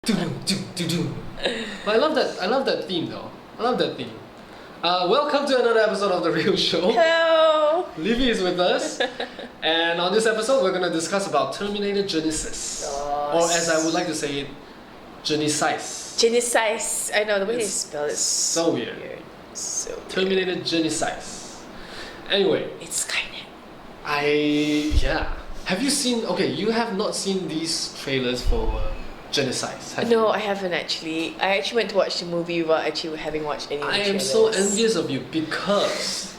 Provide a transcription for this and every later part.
But I love that. I love that theme, though. I love that theme. Welcome to another episode of The Real Show. Hello! Livie is with us, and on this episode, we're going to discuss about Terminator Genisys, or as I would like to say it, Genisys. Genisys. I know the way they It's spell it. so weird. So weird. Terminator Genisys. Anyway, It's Skynet. Have you seen? Okay, you have not seen these trailers for Genisys, have No, you? I haven't actually. I actually went to watch the movie without actually having watched any of the I am trailers. so envious of you because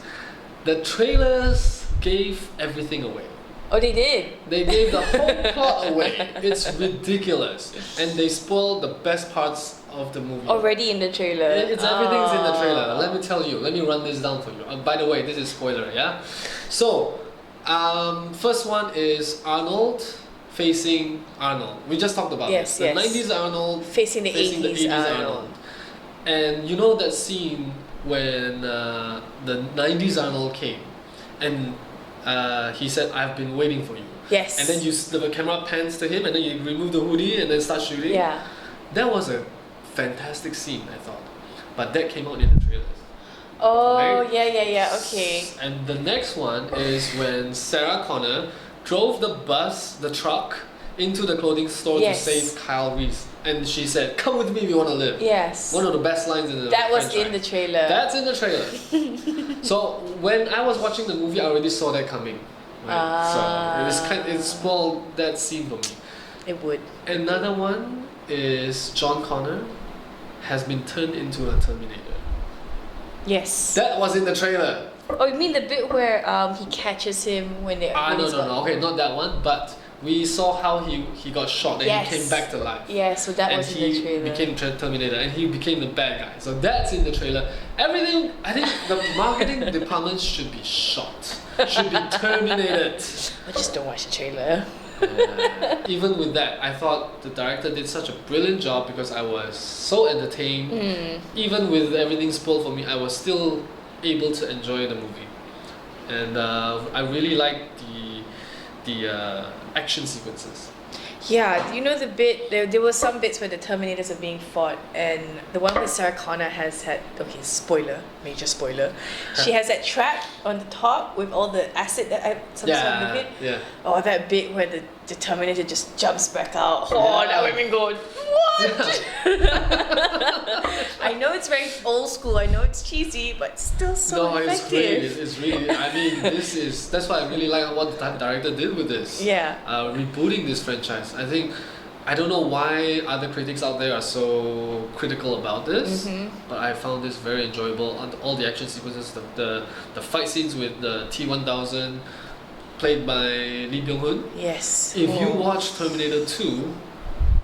the trailers gave everything away. Oh, they did? They gave the whole plot away. It's ridiculous. And they spoiled the best parts of the movie. Already in the trailer? It's everything's in the trailer. Let me tell you. Let me run this down for you. By the way, this is spoiler, yeah? So, first one is Arnold facing Arnold. We just talked about Yes, this. The yes. 90s Arnold Facing the 80s Arnold. And you know that scene when the 90s Arnold came and he said, "I've been waiting for you." Yes. And then the camera pans to him and then you remove the hoodie and then start shooting. Yeah. That was a fantastic scene, I thought. But that came out in the trailers. Oh, Right? yeah, okay. And the next one is when Sarah Connor drove the truck, into the clothing store Yes. to save Kyle Reese. And she said, "Come with me if you want to live." Yes. One of the best lines in the That was franchise. in the trailer. That's in the trailer. So when I was watching the movie, I already saw that coming. Right? So it spoiled that scene for me. It would. Another one is John Connor has been turned into a Terminator. Yes. That was in the trailer. Oh, you mean the bit where he catches him when they... when he's got- No. Okay, not that one. But we saw how he got shot and Yes. he came back to life. Yeah, so that And was in the he trailer. became Terminator and he became the bad guy. So that's in the trailer. Everything, I think the marketing department should be shot. Should be terminated. I just don't watch the trailer. Even with that, I thought the director did such a brilliant job because I was so entertained. Even with everything spoiled for me, I was still able to enjoy the movie. And I really liked the action sequences. Yeah, you know the bit, there were some bits where the Terminators are being fought, and the one where Sarah Connor has had, okay, spoiler, major spoiler, she has that trap on the top with all the acid that some sort of liquid. Yeah. Oh, that bit where the Terminator just jumps back out. Oh, that made me go, what? I know it's very old school, I know it's cheesy, but still so It's effective. great. It's really. I mean, that's why I really like what the director did with this. Yeah. Rebooting this franchise. I don't know why other critics out there are so critical about this, but I found this very enjoyable. All the action sequences, the fight scenes with the T-1000, played by Lee Byung-hun. Yes. If you watch Terminator 2,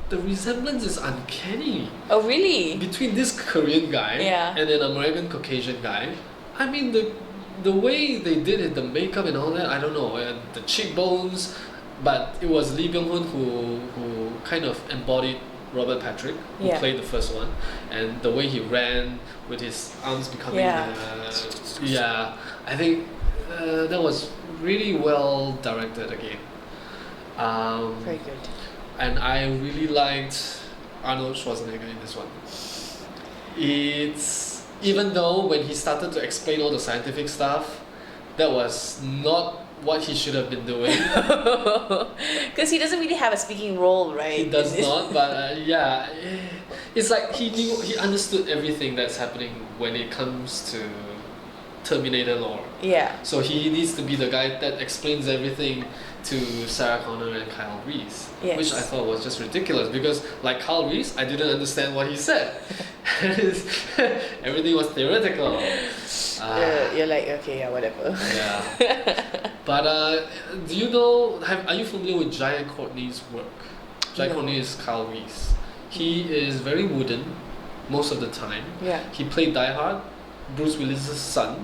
the resemblance is uncanny Oh, really? between this Korean guy Yeah. and an American Caucasian guy. I mean, the way they did it, the makeup and all that, I don't know, the cheekbones, but it was Lee Byung-hun who kind of embodied Robert Patrick, who Yeah. played the first one, and the way he ran with his arms becoming I think that was really well directed again. Very good. And I really liked Arnold Schwarzenegger in this one. It's even though when he started to explain all the scientific stuff, that was not what he should have been doing. Because he doesn't really have a speaking role, right? He does not, but it's like he understood everything that's happening when it comes to Terminator lore. Yeah. So he needs to be the guy that explains everything to Sarah Connor and Kyle Reese, Yes. which I thought was just ridiculous because, like Kyle Reese, I didn't understand what he said. Everything was theoretical. You're like, okay, yeah, whatever. Yeah. But do you know? Are you familiar with Jai Courtney's work? Jai No. Courtney is Kyle Reese. He is very wooden most of the time. Yeah. He played Die Hard, Bruce Willis' son,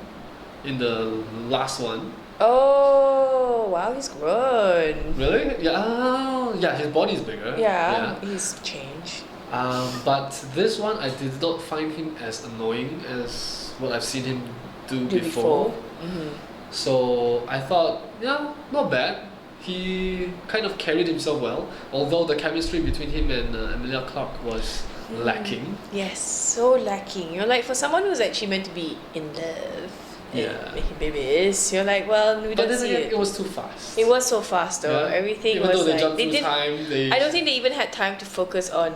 in the last one. Oh, wow, he's grown. Really? Yeah. Oh, yeah. His body is bigger. Yeah, he's changed. But this one, I did not find him as annoying as what I've seen him do before. Mm-hmm. So I thought, yeah, not bad. he kind of carried himself well, although the chemistry between him and Emilia Clarke was lacking. Yes, so lacking. You're like, for someone who's actually meant to be in love and making babies, you're like, well, we But don't then see again, it. it was too fast. It was so fast though. Yeah. Everything Even was though they like jumped they through did. time, they I don't think they even had time to focus on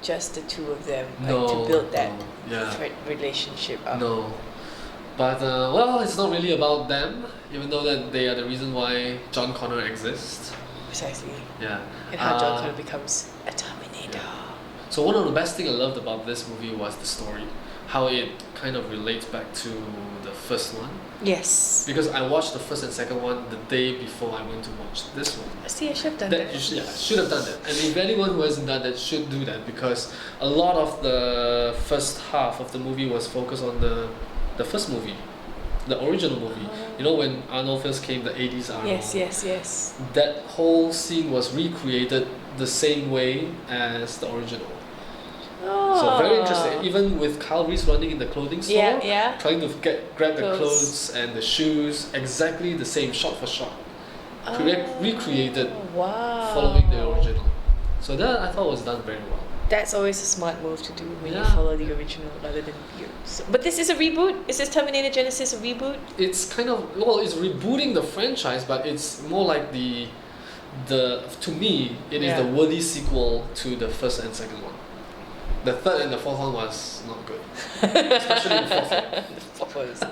just the two of them, like no, to build that yeah. relationship up. No. But well, it's not really about them, even though that they are the reason why John Connor exists. Precisely. Yeah. And how John Connor becomes a Terminator. So one of the best things I loved about this movie was the story, how it kind of relates back to the first one. Yes. Because I watched the first and second one the day before I went to watch this one. See, I should have done that. You should have done that. And if anyone who hasn't done that should do that, because a lot of the first half of the movie was focused on the first movie, the original movie. You know, when Arnold first came, the 80s Arnold. Yes. That whole scene was recreated the same way as the original. So very interesting. Even with Kyle Reese running in the clothing store, trying to grab the clothes and the shoes, exactly the same, shot for shot. Recreated following the original. So that I thought was done very well. That's always a smart move to do when you follow the original rather than you. So, but this is a reboot? Is this Terminator Genisys a reboot? It's kind of, it's rebooting the franchise, but it's more like the to me, it is the worthy sequel to the first and second one. The third and the fourth one was not good. Especially the fourth one. The fourth one was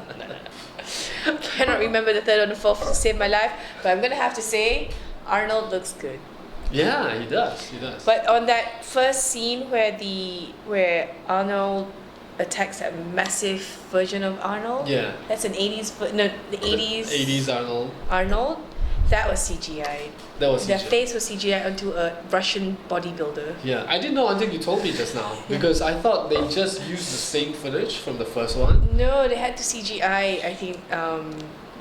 cannot remember the third or the fourth to save my life, but I'm gonna have to say Arnold looks good. Yeah, he does. But on that first scene where Arnold attacks that massive version of Arnold, that's an 80s, the 80s Arnold, that was CGI. Their face was CGI onto a Russian bodybuilder. Yeah, I didn't know until you told me just now, because I thought they just used the same footage from the first one. No, they had to CGI, I think,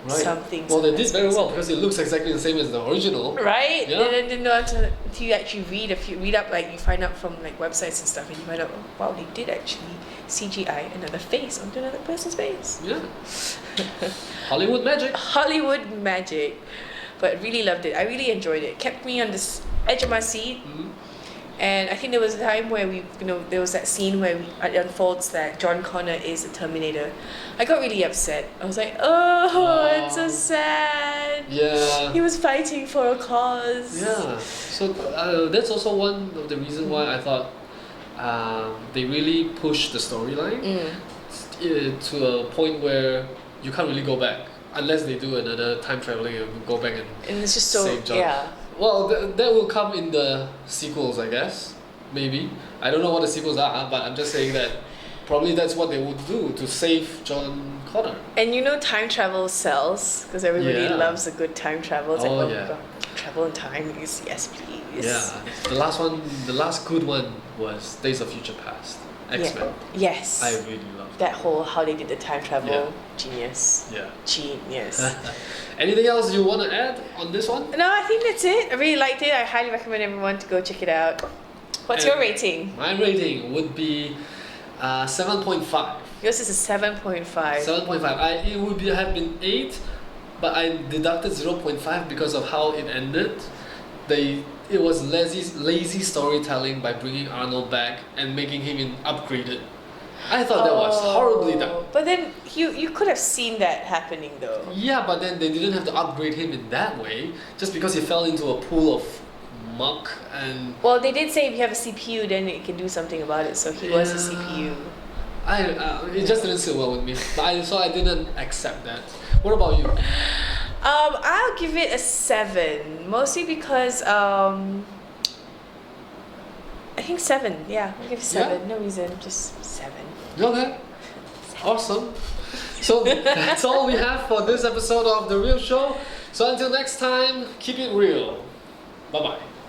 some things. Well, they did very well because it looks exactly the same as the original. Right? Yeah. And then didn't know until you actually read up, like you find out from like websites and stuff, and you find out, oh, wow, they did actually CGI another face onto another person's face. Yeah. Hollywood magic. Hollywood magic. But really loved it. I really enjoyed it. Kept me on the edge of my seat. Mm-hmm. And I think there was a time where there was that scene where it unfolds that John Connor is a Terminator. I got really upset. I was like, it's so sad. Yeah. He was fighting for a cause. Yeah. So that's also one of the reasons why I thought they really pushed the storyline to a point where you can't really go back. Unless they do another time traveling and go back and it's just so save John. Well, that will come in the sequels, I guess. Maybe. I don't know what the sequels are, but I'm just saying that probably that's what they would do to save John Connor. And time travel sells, because everybody loves a good time travel. It's God, travel in time is yes, please. Yeah. The last good one was Days of Future Past. X-Men. Yes. I really loved that whole how they did the time travel. Genius. Yeah. Genius. Anything else you want to add on this one? No, I think that's it. I really liked it. I highly recommend everyone to go check it out. What's your rating? My rating would be 7.5. Yours is a 7.5. 7.5. It would have been 8, but I deducted 0.5 because of how it ended. It was lazy storytelling by bringing Arnold back and making him upgraded. I thought that was horribly done. But then you could have seen that happening though. Yeah, but then they didn't have to upgrade him in that way just because he fell into a pool of muck and... Well, they did say if you have a CPU then it can do something about it, so he was a CPU. It just didn't sit well with me, so I didn't accept that. What about you? I'll give it a 7, mostly because I think 7. Yeah, I'll give it 7. Yeah? No reason, just 7. Okay, awesome. So that's all we have for this episode of The Real Show. So until next time, keep it real. Bye bye.